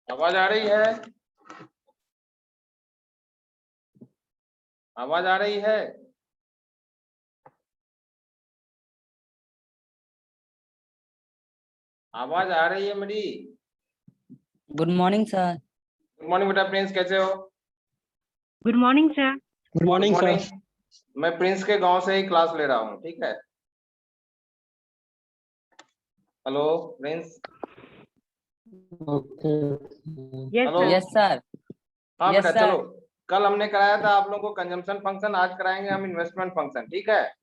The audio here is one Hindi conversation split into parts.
आवाज आ रही है? आवाज आ रही है? आवाज आ रही है मेरी? Good morning sir. Good morning बेटा। प्रिंस कैसे हो? Good morning sir. Good morning sir. मैं प्रिंस के गांव से ही क्लास ले रहा हूँ, ठीक है? Hello Prince. Okay. Yes hello. Sir. Yes sir. हाँ Yes, बेटा sir. चलो, कल हमने कराया था आप लोगों को कंजम्पशन फंक्शन, आज कराएंगे हम इन्वेस्टमेंट फंक्शन, ठीक है?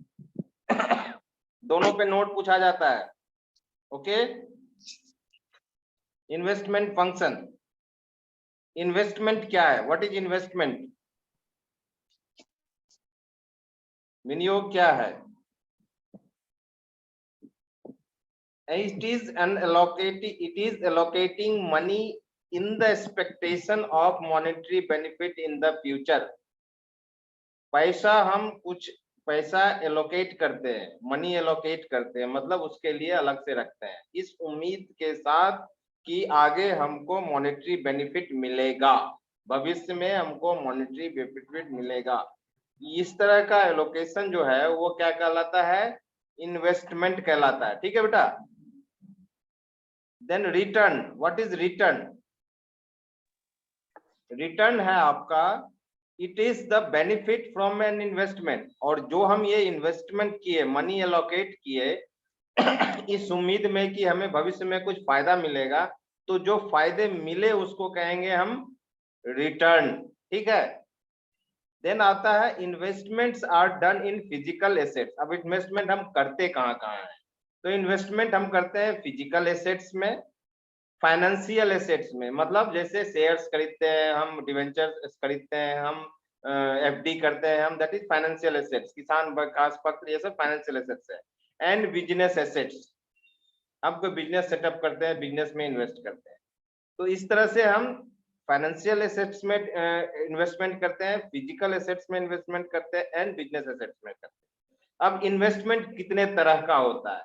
दोनों पे नोट पूछा जाता है। ओके। Investment function. इन्वेस्टमेंट क्या है? What is investment? विनियोग क्या है? It is allocating money in the expectation of monetary benefit in the future. पैसा, हम कुछ पैसा एलोकेट करते हैं, मनी एलोकेट करते हैं, मतलब उसके लिए अलग से रखते हैं इस उम्मीद के साथ कि आगे हमको मॉनेटरी बेनिफिट मिलेगा, भविष्य में हमको मॉनेटरी बेनिफिट मिलेगा। इस तरह का एलोकेशन जो है वो क्या कहलाता है? इन्वेस्टमेंट कहलाता है, ठीक है बेटा? Then return. What is return? Return है आपका, it is the benefit from an investment. और जो हम ये इन्वेस्टमेंट किए, मनी एलोकेट किए इस उम्मीद में कि हमें भविष्य में कुछ फायदा मिलेगा, तो जो फायदे मिले उसको कहेंगे हम रिटर्न, ठीक है? देन आता है investments are done in physical assets. अब इन्वेस्टमेंट हम करते कहाँ कहाँ है? तो इन्वेस्टमेंट हम करते हैं फिजिकल एसेट्स में, फाइनेंशियल एसेट्स में, मतलब जैसे शेयर्स खरीदते हैं हम, डिवेंचर्स खरीदते हैं हम, एफडी करते हैं हम, दैट इज फाइनेंशियल एसेट्स। किसान विकास पत्र, ये सब फाइनेंशियल एसेट्स है। एंड बिजनेस एसेट्स, हम कोई बिजनेस सेटअप करते हैं, बिजनेस में इन्वेस्ट करते हैं। तो इस तरह से हम फाइनेंशियल एसेट्स में इन्वेस्टमेंट करते हैं, फिजिकल एसेट्स में इन्वेस्टमेंट करते हैं, एंड बिजनेस एसेट्स में करते हैं। अब इन्वेस्टमेंट कितने तरह का होता है?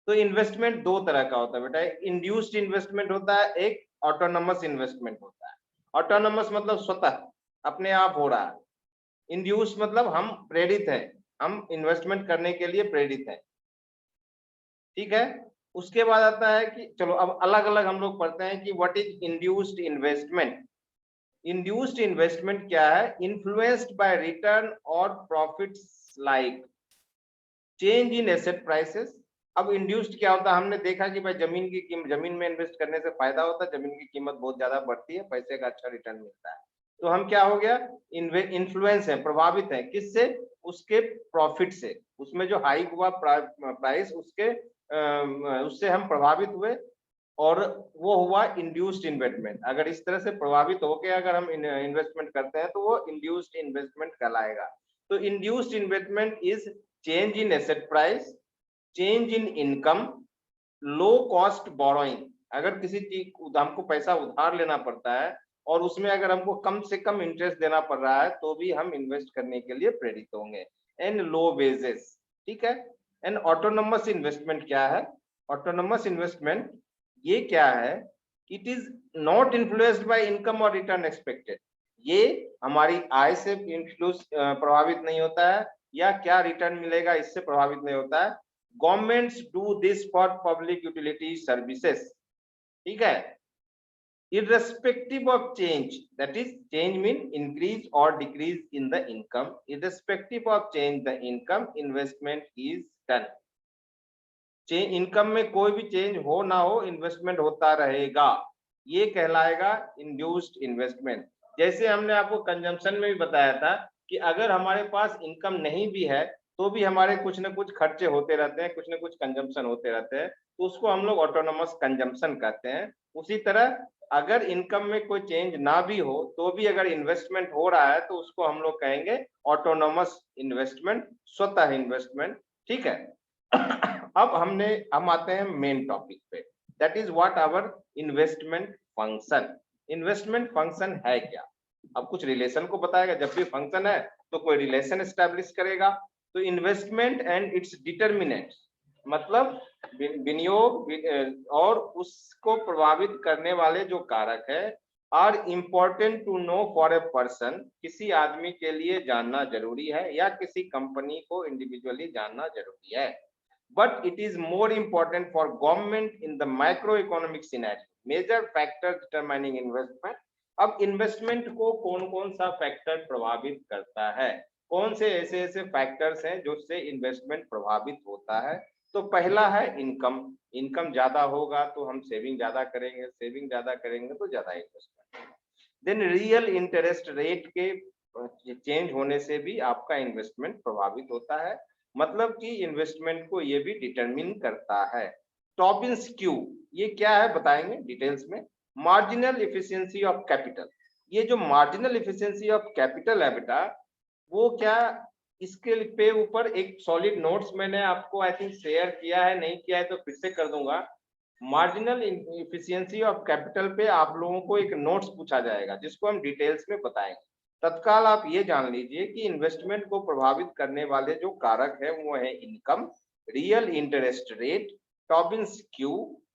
तो इन्वेस्टमेंट दो तरह का होता है बेटा। इंड्यूस्ड इन्वेस्टमेंट होता है, एक ऑटोनोमस इन्वेस्टमेंट होता है। ऑटोनोमस मतलब स्वतः, अपने आप हो रहा है। इंड्यूस मतलब हम प्रेरित हैं, हम इन्वेस्टमेंट करने के लिए प्रेरित हैं, ठीक है? उसके बाद आता है कि चलो अब अलग अलग हम लोग पढ़ते हैं कि what is induced investment. Induced investment क्या है? इन्फ्लुएंस्ड बाय रिटर्न और profits like change in asset prices. अब इंड्यूस्ड क्या होता है? हमने देखा कि भाई जमीन में इन्वेस्ट करने से फायदा होता है, जमीन की कीमत बहुत ज्यादा बढ़ती है, पैसे का अच्छा रिटर्न मिलता है। तो हम क्या हो गया? इन्फ्लुएंस है, प्रभावित है, किससे? उसके प्रॉफिट से, उसमें जो हाइक हुआ प्राइस, उससे हम प्रभावित हुए, और वो हुआ इंड्यूस्ड इन्वेस्टमेंट। अगर इस तरह से प्रभावित होकर अगर हम इन्वेस्टमेंट करते हैं तो वो इंड्यूस्ड इन्वेस्टमेंट कहलाएगा। तो induced investment is change in asset price, change in income, low cost borrowing. अगर किसी चीज हमको पैसा उधार लेना पड़ता है और उसमें अगर हमको कम से कम इंटरेस्ट देना पड़ रहा है तो भी हम इन्वेस्ट करने के लिए प्रेरित होंगे। एंड लो वेजेस, ठीक है? एंड ऑटोनोमस इन्वेस्टमेंट क्या है? ऑटोनोमस इन्वेस्टमेंट ये क्या है? It is not influenced by income और रिटर्न एक्सपेक्टेड। ये हमारी आय से इन्फ्लुएंस प्रभावित नहीं होता है, या क्या रिटर्न मिलेगा इससे प्रभावित नहीं होता है। Governments do this for public utility services, ठीक है? Irrespective of change, that is change mean increase or decrease in the income, irrespective of change the income, investment is done. Change income में कोई भी चेंज हो ना हो, इन्वेस्टमेंट होता रहेगा, ये कहलाएगा इंड्यूस्ड इन्वेस्टमेंट। जैसे हमने आपको कंजम्पशन में भी बताया था कि अगर हमारे पास इनकम नहीं भी है तो भी हमारे कुछ ना कुछ खर्चे होते रहते हैं, कुछ ना कुछ कंजम्पशन होते रहते हैं, तो उसको हम लोग ऑटोनोमस कंजम्पशन कहते हैं। उसी तरह अगर इनकम में कोई चेंज ना भी हो तो भी अगर इन्वेस्टमेंट हो रहा है तो उसको हम लोग कहेंगे ऑटोनोमस इन्वेस्टमेंट, स्वतः इन्वेस्टमेंट, ठीक है? अब हम आते हैं मेन टॉपिक पे, that is what our investment function. Investment function है क्या? अब कुछ रिलेशन को बताएगा। जब भी फंक्शन है तो कोई रिलेशन एस्टैब्लिश करेगा। तो इन्वेस्टमेंट एंड इट्स डिटर्मिनेंट्स, मतलब विनियोग और उसको प्रभावित करने वाले जो कारक है are important to know for a person, किसी आदमी के लिए जानना जरूरी है या किसी कंपनी को इंडिविजुअली जानना जरूरी है। But it is more important for government in the micro economic scenario, major factor determining investment. अब इन्वेस्टमेंट को कौन कौन सा फैक्टर प्रभावित करता है, कौन से ऐसे ऐसे फैक्टर्स हैं जिससे इन्वेस्टमेंट प्रभावित होता है। तो पहला है इनकम, इनकम ज्यादा होगा तो हम सेविंग ज्यादा करेंगे, सेविंग ज्यादा करेंगे तो ज्यादा investment. Then real interest rate के चेंज होने से भी आपका इन्वेस्टमेंट प्रभावित होता है, मतलब कि इन्वेस्टमेंट को ये भी डिटरमिन करता है। टॉबिन स्क्यू ये क्या है बताएंगे डिटेल्स में। मार्जिनल एफिशिएंसी ऑफ कैपिटल, ये जो मार्जिनल एफिशिएंसी ऑफ कैपिटल है बेटा, वो क्या, इसके पे ऊपर एक सॉलिड नोट्स मैंने आपको आई थिंक शेयर किया है, नहीं किया है तो फिर से कर दूंगा। मार्जिनल एफिशिएंसी ऑफ कैपिटल पे आप लोगों को एक नोट्स पूछा जाएगा जिसको हम डिटेल्स में बताएंगे। तत्काल आप ये जान लीजिए कि इन्वेस्टमेंट को प्रभावित करने वाले जो कारक है वो है income, real interest rate, Tobin skew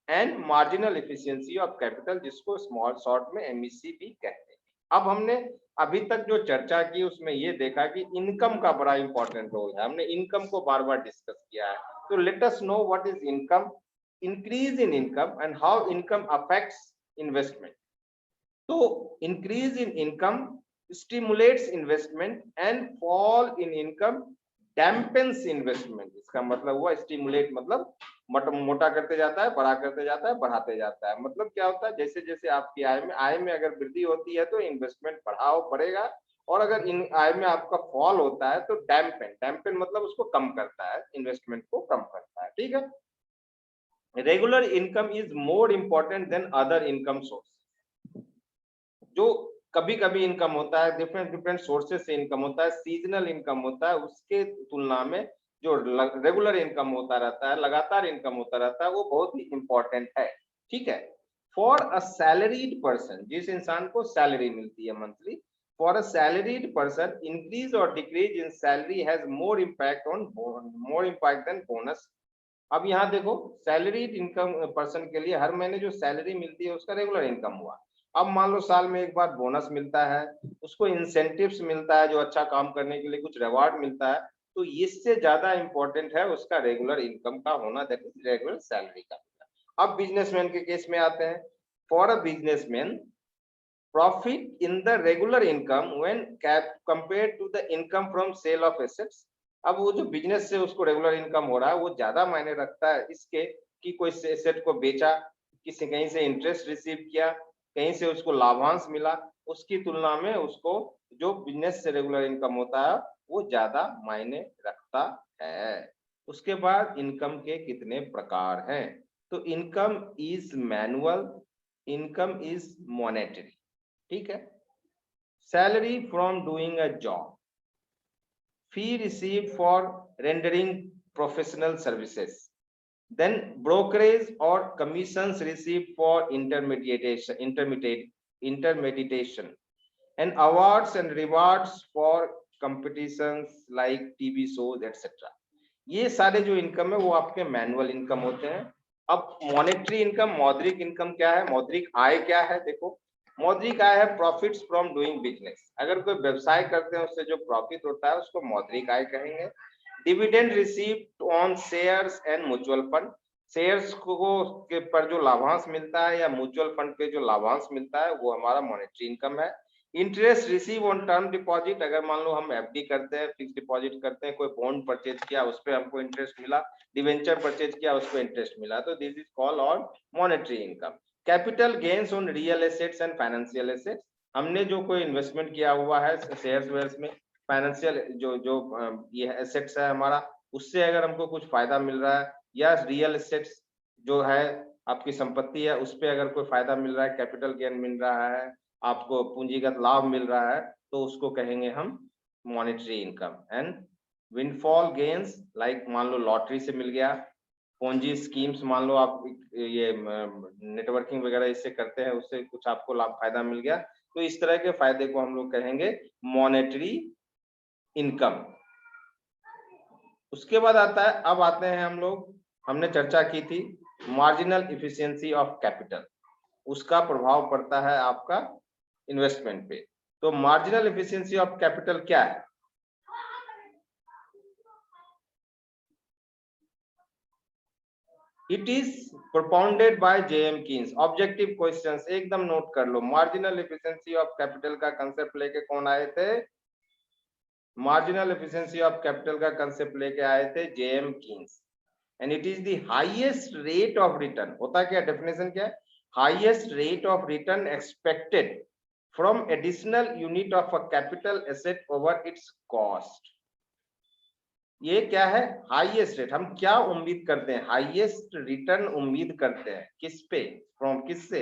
and marginal efficiency of capital, जिसको स्मॉल शॉर्ट में एमईसी भी कहते हैं। अब हमने अभी तक जो चर्चा की उसमें ये देखा कि इनकम का बड़ा इंपॉर्टेंट रोल है, हमने इनकम को बार बार डिस्कस किया है। तो let us know what is income, increase in income and how income affects investment. So increase in income stimulates investment and fall in income dampens investment। इसका मतलब हुआ स्टिमुलेट मतलब मोटा करते जाता है, बड़ा करते जाता है, बढ़ाते जाता है। मतलब क्या होता है, जैसे जैसे आपकी आय में अगर वृद्धि होती है तो इन्वेस्टमेंट बढ़ेगा, और अगर इन आय में आपका फॉल होता है तो डैम्पेन मतलब उसको कम करता है, इन्वेस्टमेंट को कम करता है। ठीक है। Regular income is more important than other income source. जो कभी कभी इनकम होता है, डिफरेंट सोर्सेस से इनकम होता है, सीजनल इनकम होता है, उसके तुलना में जो रेगुलर इनकम होता रहता है, लगातार इनकम होता रहता है, वो बहुत ही इंपॉर्टेंट है। ठीक है। फॉर अ सैलरीड पर्सन, जिस इंसान को सैलरी मिलती है monthly, for a salaried person increase और decrease in salary has more impact than bonus. अब यहाँ देखो, सैलरीड इनकम पर्सन के लिए हर महीने जो सैलरी मिलती है उसका रेगुलर इनकम हुआ। अब मान लो साल में एक बार बोनस मिलता है, उसको इंसेंटिव्स मिलता है, जो अच्छा काम करने के लिए कुछ रिवार्ड मिलता है, तो इससे ज्यादा इंपॉर्टेंट है उसका रेगुलर इनकम का होना, दैट इज रेगुलर सैलरी का। अब बिजनेसमैन के केस में आते हैं। For a businessman profit in the regular income when compared to the income from sale of assets. अब वो जो बिजनेस से उसको रेगुलर इनकम हो रहा है वो ज्यादा मायने रखता है इसके कि कोई एसेट को बेचा, किसी कहीं से इंटरेस्ट रिसीव किया, कहीं से उसको लाभांश मिला, उसकी तुलना में उसको जो बिजनेस से रेगुलर इनकम होता है वो ज्यादा मायने रखता है। उसके बाद इनकम के कितने प्रकार हैं, तो income is manual, income is monetary. ठीक है। Salary from doing a job, fee received for rendering professional services, then brokerage or commissions received for intermediation, and awards and rewards for competitions like TV shows etc. ये सारे जो इनकम है वो आपके मैनुअल इनकम होते हैं। अब मॉनेटरी इनकम, मौद्रिक इनकम क्या है, मौद्रिक आय क्या है, देखो मौद्रिक आय है प्रॉफिट्स फ्रॉम डूइंग बिजनेस, अगर कोई व्यवसाय करते हैं उससे जो प्रॉफिट होता है उसको मौद्रिक आय कहेंगे। Dividend received on shares and mutual fund, shares को के पर जो लाभांश मिलता है या म्यूचुअल फंड पे जो लाभांश मिलता है वो हमारा मॉनेटरी इनकम है। Interest receive on term deposit, अगर मान लो हम एफडी करते हैं, फिक्स डिपॉजिट करते हैं, कोई बॉन्ड परचेज किया उस पर हमको इंटरेस्ट मिला, डिवेंचर परचेज किया उस पर इंटरेस्ट मिला, तो this is called on monetary income. Capital gains on real assets and financial assets, हमने जो कोई इन्वेस्टमेंट किया हुआ है शेयर्स वेयर्स में, फाइनेंशियल जो ये एसेट्स है हमारा, उससे अगर हमको कुछ फायदा मिल रहा है, या रियल एसेट्स जो है आपकी संपत्ति है उस पर अगर कोई फायदा मिल रहा है, कैपिटल गेन मिल रहा है, आपको पूंजीगत लाभ मिल रहा है, तो उसको कहेंगे हम monetary income. And windfall gains, like मान लो लॉटरी से मिल गया, पूंजी स्कीम्स मान लो आप ये नेटवर्किंग वगैरह इससे करते हैं, उससे कुछ आपको लाभ फायदा मिल गया, तो इस तरह के फायदे को हम लोग कहेंगे मॉनेटरी इनकम। उसके बाद आता है, अब आते हैं हम लोग हमने चर्चा की थी मार्जिनल इफिशियंसी ऑफ कैपिटल, उसका प्रभाव पड़ता है आपका इन्वेस्टमेंट पे। तो मार्जिनल इफिशियंसी ऑफ कैपिटल क्या है? It is propounded by J.M. Keynes। Objective questions एकदम नोट कर लो। मार्जिनल एफिशिएंसी ऑफ कैपिटल का कंसेप्ट लेके कौन आए थे? मार्जिनल एफिशिएंसी ऑफ कैपिटल का कंसेप्ट लेके आए थे J.M. Keynes। And it is the highest rate of return. होता क्या, डेफिनेशन क्या है? Highest rate of return expected from additional unit of a capital asset over it's cost. ये क्या है? Highest rate. हम क्या उम्मीद करते हैं? हाईएस्ट रिटर्न उम्मीद करते हैं किस पे? फ्रॉम किससे?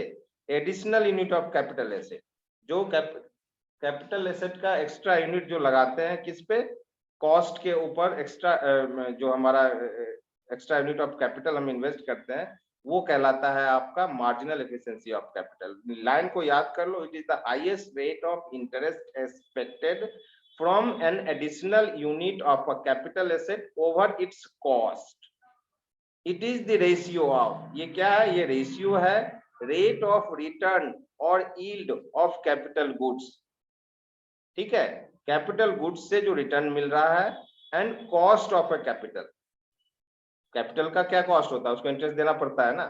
Additional unit of capital asset. जो कैपिटल एसेट का एक्स्ट्रा यूनिट जो लगाते हैं किस पे? कॉस्ट के ऊपर। एक्स्ट्रा जो हमारा एक्स्ट्रा यूनिट ऑफ कैपिटल हम इन्वेस्ट करते हैं वो कहलाता है आपका marginal efficiency of capital. Line को याद कर लो। It is the highest rate of interest expected from an additional unit of a capital asset over its cost। It is the ratio of, ये क्या है? ये रेशियो है rate of return और yield of capital goods। ठीक है, कैपिटल गुड्स से जो रिटर्न मिल रहा है and cost of A capital. Capital का क्या कॉस्ट होता है? उसको इंटरेस्ट देना पड़ता है ना।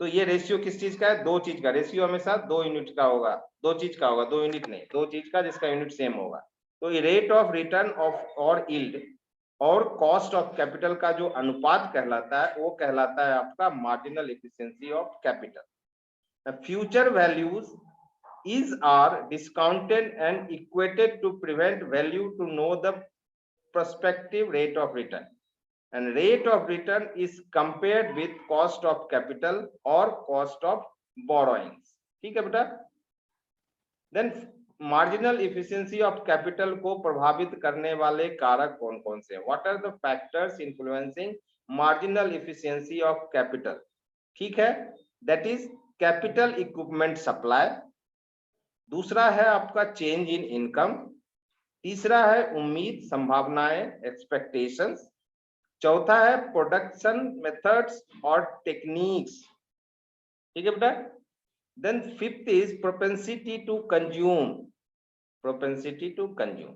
तो ये रेशियो किस चीज का है? दो चीज का। रेशियो हमेशा दो यूनिट का होगा। दो चीज का होगा, दो यूनिट नहीं, दो चीज का जिसका यूनिट सेम होगा। तो रेट ऑफ रिटर्न ऑफ और यील्ड और कॉस्ट ऑफ कैपिटल का जो अनुपात कहलाता है वो कहलाता है आपका marginal efficiency of capital. Future values is are discounted and equated to prevent value to know the prospective rate of return and rate of return is compared with cost of capital और कॉस्ट ऑफ बोरोइंग्स। ठीक है बेटा। Then marginal efficiency of capital को प्रभावित करने वाले कारक कौन कौन से हैं? What are the factors influencing marginal efficiency of capital? ठीक है, that is capital equipment supply. दूसरा है आपका चेंज इन इनकम। तीसरा है उम्मीद, संभावनाएं, एक्सपेक्टेशंस। चौथा है प्रोडक्शन मेथड्स और टेक्निक्स। ठीक है बेटा। Then fifth is propensity to consume. Propensity to consume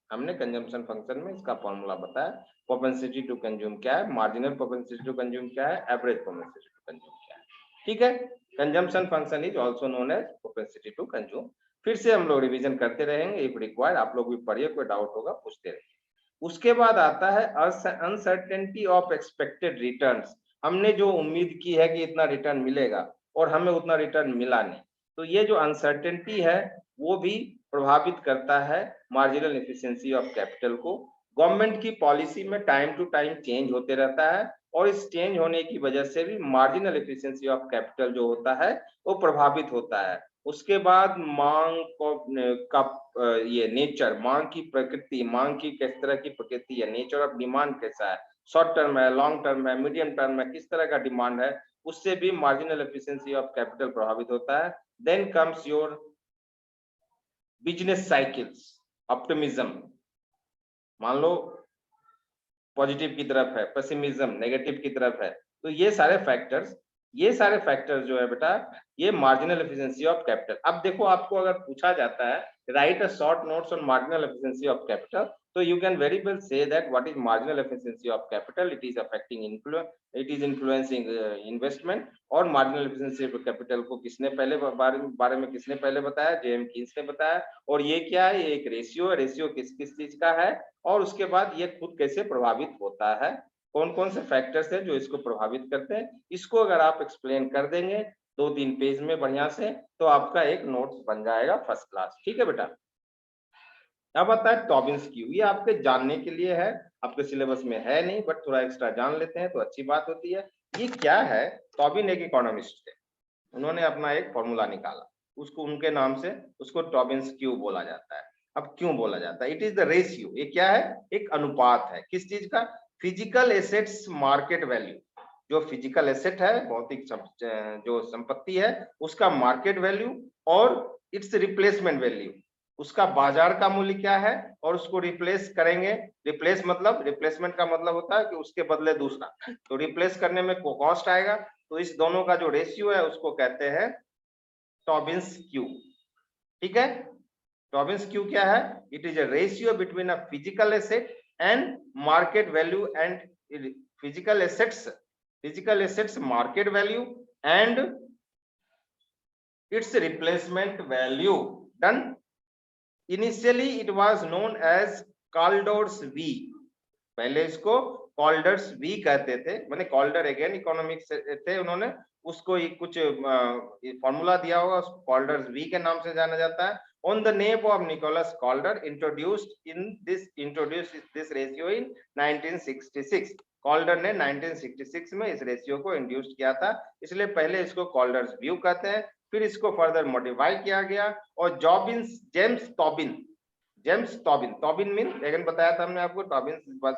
हमने कंजम्पशन फंक्शन में इसका फॉर्मूला बताया। प्रोपेंसिटी टू कंज्यूम क्या है? मार्जिनल प्रोपेंसिटी टू कंज्यूम क्या है? एवरेज प्रोपेंसिटी टू कंज्यूम क्या है? ठीक है। Consumption function is also known as propensity to consume. फिर से हम लोग रिवीजन करते रहेंगे इफ रिक्वायर्ड। आप लोग भी पढ़िए, कोई डाउट होगा पूछते रहिए। उसके बाद आता है अनसर्टेनिटी ऑफ एक्सपेक्टेड रिटर्न्स। हमने जो उम्मीद की है कि इतना रिटर्न मिलेगा और हमें उतना रिटर्न मिला नहीं, तो ये जो अनसर्टेनिटी है वो भी प्रभावित करता है मार्जिनल एफिशिएंसी ऑफ कैपिटल को। गवर्नमेंट की पॉलिसी में टाइम टू टाइम चेंज होते रहता है और इस चेंज होने की वजह से भी मार्जिनल एफिशिएंसी ऑफ कैपिटल जो होता है वो प्रभावित होता है। उसके बाद मांग का ये नेचर, मांग की प्रकृति, मांग की किस तरह की प्रकृति है, नेचर ऑफ डिमांड कैसा है, शॉर्ट टर्म है, लॉन्ग टर्म है, मीडियम टर्म है, किस तरह का डिमांड है, उससे भी मार्जिनल एफिशिएंसी ऑफ कैपिटल प्रभावित होता है। Then comes your business cycles, optimism. मान लो पॉजिटिव की तरफ है, पेसिमिज्म नेगेटिव की तरफ है। तो ये सारे फैक्टर्स जो है बेटा ये मार्जिनल एफिशिएंसी ऑफ कैपिटल। अब देखो आपको अगर पूछा जाता है right a short notes on marginal efficiency of capital, तो you can very well say that what is marginal efficiency of capital, it is affecting it is influencing investment। और marginal efficiency of capital को किसने पहले बारे में किसने पहले बताया? J.M. Keynes ने बताया। और ये क्या है? ये एक रेशियो है। रेशियो किस चीज का है और उसके बाद ये खुद कैसे प्रभावित होता है, कौन कौन से फैक्टर्स है जो इसको प्रभावित करते हैं, इसको अगर आप एक्सप्लेन कर देंगे 2-3 पेज में बढ़िया से तो आपका एक नोट्स बन जाएगा फर्स्ट क्लास। ठीक है बेटा। अब आता है टॉबिन्स क्यू। ये आपके जानने के लिए है, आपके सिलेबस में है नहीं, बट थोड़ा एक्स्ट्रा जान लेते हैं तो अच्छी बात होती है। ये क्या है? टॉबिन एक इकोनॉमिस्ट थे, उन्होंने अपना एक फॉर्मूला निकाला, उसको उनके नाम से उसको टॉबिन्स क्यू बोला जाता है। अब क्यों बोला जाता है? It is the ratio. ये क्या है? एक अनुपात है। किस चीज का? Physical assets market value. जो फिजिकल एसेट है, भौतिक जो संपत्ति है, उसका मार्केट वैल्यू और इट्स रिप्लेसमेंट वैल्यू। उसका बाजार का मूल्य क्या है और उसको रिप्लेस करेंगे। रिप्लेस मतलब, रिप्लेसमेंट का मतलब होता है कि उसके बदले दूसरा, तो रिप्लेस करने में कॉस्ट आएगा। तो इस दोनों का जो रेशियो है उसको कहते हैं टॉबिन्स क्यू। ठीक है, टॉबिन्स क्यू क्या है? It is a ratio between a physical asset and market value and physical assets market value and its replacement value. Done. Initially it was known as Caldor's V. पहले इसको कॉल्डर्स वी कहते थे, मैंने कॉल्डर अगेन इकोनॉमिक्स थे, उन्होंने उसको कुछ फॉर्मूला दिया होगा, उसको कॉल्डर्स वी के नाम से जाना जाता है। On the name of Nicholas Calder introduced this ratio in 1966. कॉल्डर ने 1966 में इस रेशियो को इंट्रोड्यूस किया था, इसलिए पहले इसको कॉल्डर्स व्यू कहते हैं, फिर इसको फर्दर मॉडिफाई किया गया और जेम्स टॉबिन मीन अगेन बताया था हमने आपको, टॉबिन्स वाज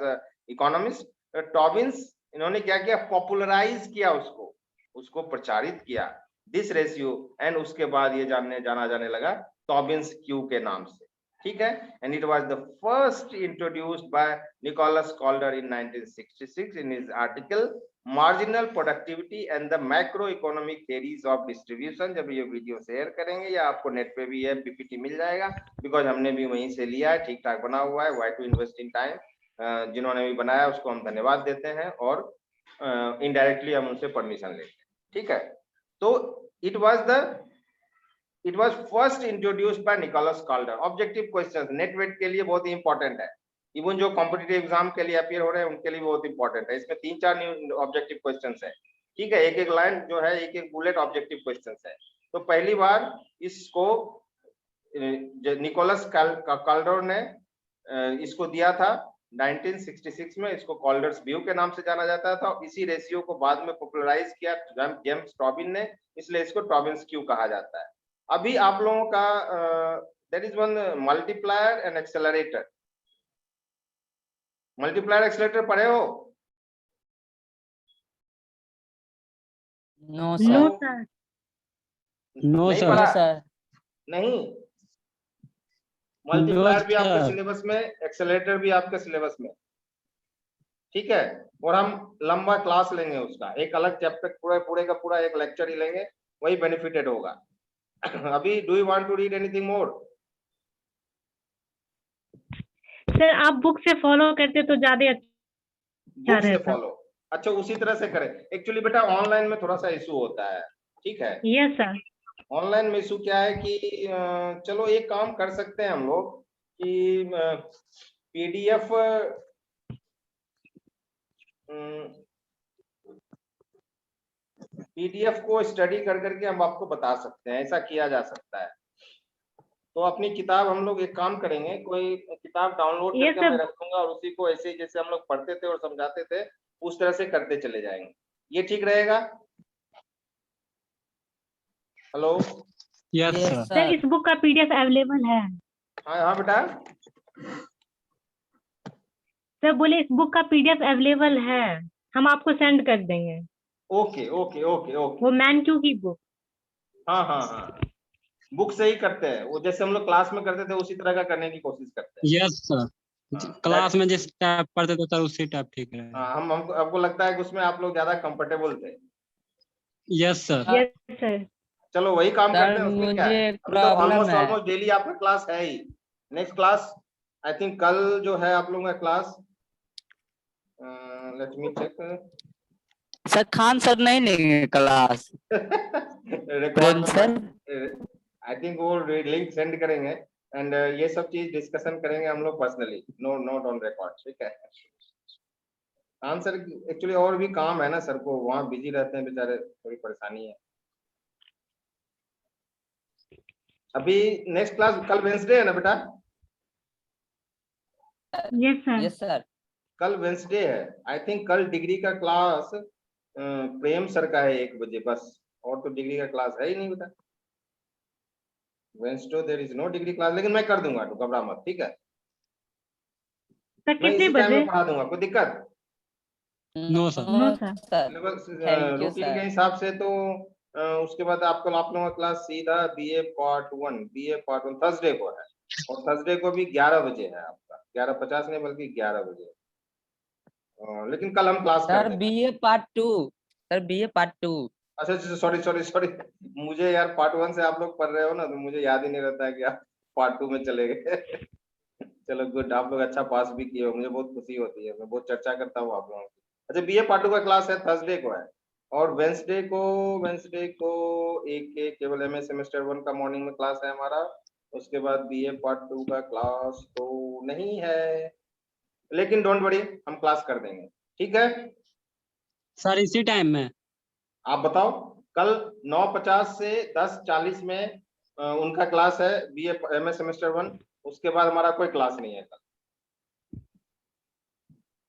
इकोनॉमिस्ट। टॉबिन्स इन्होंने क्या किया? पॉपुलराइज किया उसको प्रचारित किया दिस रेशियो, एंड उसके बाद ये जाना जाने लगा टॉबिन्स क्यू के नाम से। ठीक है, and it was the first introduced by Nicholas Kaldor in 1966 in his article marginal productivity and the macro economic theories of distribution. जब ये वीडियो शेयर करेंगे या आपको नेट पे भी है पीपीटी मिल जाएगा, बिकॉज हमने भी वहीं से लिया है, ठीक ठाक बना हुआ है। Why to invest in time, जिन्होंने भी बनाया उसको हम धन्यवाद देते हैं और इनडायरेक्टली हम उनसे परमिशन लेते हैं। ठीक है, तो it was first introduced by Nicholas Kaldor. Objective questions NET वेट के लिए बहुत ही इंपॉर्टेंट है, इवन जो कॉम्पिटिटिव एग्जाम के लिए अपीयर हो रहे हैं उनके लिए बहुत इंपॉर्टेंट है। इसमें 3-4 न्यू ऑब्जेक्टिव क्वेश्चंस है। ठीक है, एक लाइन जो है, एक बुलेट ऑब्जेक्टिव क्वेश्चंस है। तो पहली बार इसको निकोलस कॉल्डर ने इसको दिया था 1966 में, इसको कॉल्डर्स व्यू के नाम से जाना जाता था। इसी रेशियो को बाद में पॉपुलराइज किया जेम्स टॉबिन ने, इसलिए इसको टॉबिन्स क्यू कहा जाता है। अभी आप लोगों का there is one multiplier and accelerator. Multiplier accelerator पढ़े हो? No No, sir. sir. No नहीं सर। पढ़ा? सर। नहीं, मल्टीप्लायर भी आपके सर। सिलेबस में, एक्सेलरेटर भी आपके सिलेबस में। ठीक है, और हम लंबा क्लास लेंगे उसका, एक अलग चैप्टर पूरे का पूरा एक लेक्चर ही लेंगे, वही बेनिफिटेड होगा। अभी do you want to read anything more? Sir आप बुक से फॉलो करते तो ज्यादा अच्छा बुक से रहता। फॉलो, अच्छा उसी तरह से करें। एक्चुअली बेटा ऑनलाइन में थोड़ा सा इशू होता है। ठीक है, यस सर। ऑनलाइन में इशू क्या है कि चलो एक काम कर सकते हैं हम लोग कि पीडीएफ को स्टडी कर करके हम आपको बता सकते हैं, ऐसा किया जा सकता है। तो अपनी किताब हम लोग एक काम करेंगे, कोई किताब डाउनलोड Yes, करके मैं sir. रखूंगा और उसी को ऐसे जैसे हम लोग पढ़ते थे और समझाते थे उस तरह से करते चले जाएंगे। ये ठीक रहेगा? Hello? Yes Yes, sir. Sir इस बुक का पीडीएफ अवेलेबल है। हाँ हाँ बेटा, सर बोले इस बुक का पीडीएफ अवेलेबल है, हम आपको सेंड कर देंगे। Okay okay okay okay. वो मैन क्यू की बुक। हाँ हाँ हाँ, बुक से ही करते हैं, वो जैसे हम लोग क्लास में करते थे उसी तरह का करने की कोशिश करते हैं। Yes sir. हाँ, क्लास में जिस टाइप पढ़ते थे सर उसी टाइप ठीक है। हाँ, हमको आपको लगता है कि उसमें आप लोग ज्यादा कंफर्टेबल थे। Yes sir. Yes sir. चलो वही काम सर, करते हैं, उसमें क्या मुझे है? एक अभी तो प्रॉब्लम ऑलमोस्ट है। ऑलमोस्ट डेली आपका क्लास है ही। नेक्स्ट क्लास आई थिंक कल जो है आप लोगों का class, let me check. Sir Khan sir नहीं लेंगे class? Prem sir? I think वो लिंक सेंड करेंगे एंड ये सब चीज डिस्कशन करेंगे हम लोग personally, no note on record. ठीक है, आंसर एक्चुअली और भी काम है ना सर को, वहाँ बिजी रहते हैं बेचारे, थोड़ी परेशानी है। अभी नेक्स्ट क्लास कल वेंसडे है ना बेटा? Yes sir. Yes sir. कल वेंसडे है, आई थिंक कल डिग्री का क्लास प्रेम सर का है 1 बजे बस, और तो डिग्री का क्लास है ही नहीं बेटा। Wednesday there is no degree class, लेकिन मैं कर दूंगा, तो घबरा मत। ठीक है, सर मैं कितने इसी टाइम बजे? में पढ़ा दूंगा, कोई दिक्कत? No sir. No sir. Syllabus Thank you, routine sir. के हिसाब से तो उसके बाद आपको आप लोगों का क्लास सीधा बीए पार्ट 1 थर्सडे को है। और थर्सडे को भी 11 बजे है आपका, 11:50 नहीं बल्कि 11 बजे। लेकिन कल हम क्लास कर सर देंगे। BA part 2, sir BA part 2। अच्छा, सॉरी सॉरी सॉरी, मुझे यार पार्ट 1 से आप लोग पढ़ रहे हो ना, तो मुझे याद ही नहीं रहता है कि आप पार्ट 2 में चले गए। चलो गुड, आप लोग अच्छा पास भी किए हो, मुझे बहुत खुशी होती है, मैं बहुत चर्चा करता हूँ आप लोगों की। अच्छा, बीए पार्ट 2 का क्लास है, थर्सडे को है। और वेंसडे को एक केवल एमए सेमेस्टर 1 का मॉर्निंग में क्लास है हमारा। उसके बाद बीए पार्ट 2 का क्लास तो नहीं है, लेकिन डोंट वरी, हम क्लास कर देंगे, ठीक है। सर इसी टाइम में? आप बताओ, कल 9:50 से 10:40 में उनका क्लास है, बीए एमए सेमेस्टर 1। उसके बाद हमारा कोई क्लास नहीं है कल।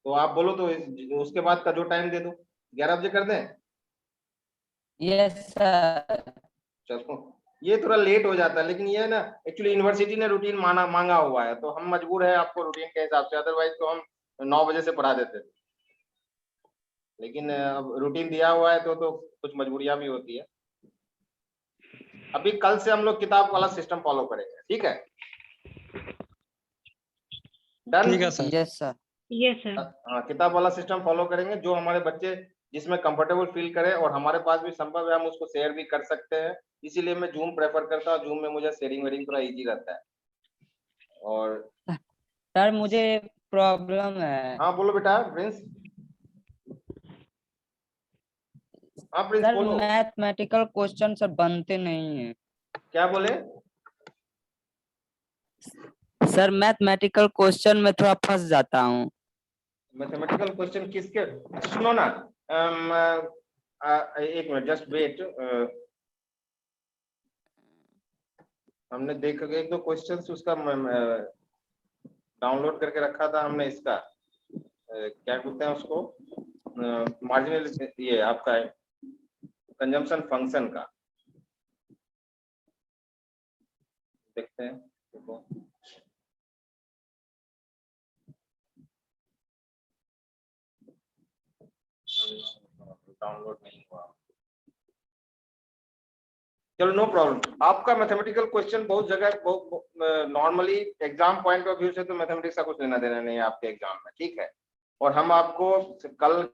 तो आप बोलो तो उसके बाद का जो टाइम दे दो, 11 बजे कर दें। Yes sir. चलो, ये थोड़ा लेट हो जाता है, लेकिन ये है ना, एक्चुअली यूनिवर्सिटी ने रूटीन मांगा हुआ है, तो हम मजबूर है आपको रूटीन के हिसाब से, अदरवाइज तो हम 9 बजे से पढ़ा देते थे। लेकिन अब रूटीन दिया हुआ है तो कुछ मजबूरियां भी होती है। अभी कल से हम लोग किताब वाला सिस्टम फॉलो करेंगे, ठीक है। डन। ठीक है sir. Yes sir. Yes sir. हाँ, किताब वाला सिस्टम फॉलो करेंगे, जो हमारे बच्चे जिसमें कंफर्टेबल फील करे, और हमारे पास भी संभव है हम उसको शेयर भी कर सकते हैं। इसीलिए मैं जूम प्रेफर करता हूँ, जूम में मुझे शेयरिंग वेयरिंग थोड़ा इजी रहता है। और सर मुझे प्रॉब्लम है। हाँ बोलो बेटा प्रिंस। हाँ प्रिंस सर बोलो। मैथमेटिकल क्वेश्चन सर बनते नहीं है। क्या बोले? सर मैथमेटिकल क्वेश्चन में थोड़ा फंस जाता हूँ। मैथमेटिकल क्वेश्चन किसके? सुनो ना, एक मिनट, जस्ट वेट। हमने देख एक दो क्वेश्चन उसका डाउनलोड करके रखा था हमने, इसका क्या बोलते हैं उसको, मार्जिनल, ये आपका कंजम्पशन फंक्शन का। देखते हैं, देखो। डाउनलोड नहीं हुआ। चलो नो प्रॉब्लम। आपका मैथमेटिकल क्वेश्चन बहुत जगह normally exam point of view से तो मैथमेटिक्स का कुछ लेना देना नहीं है आपके एग्जाम में, ठीक है। और हम आपको कल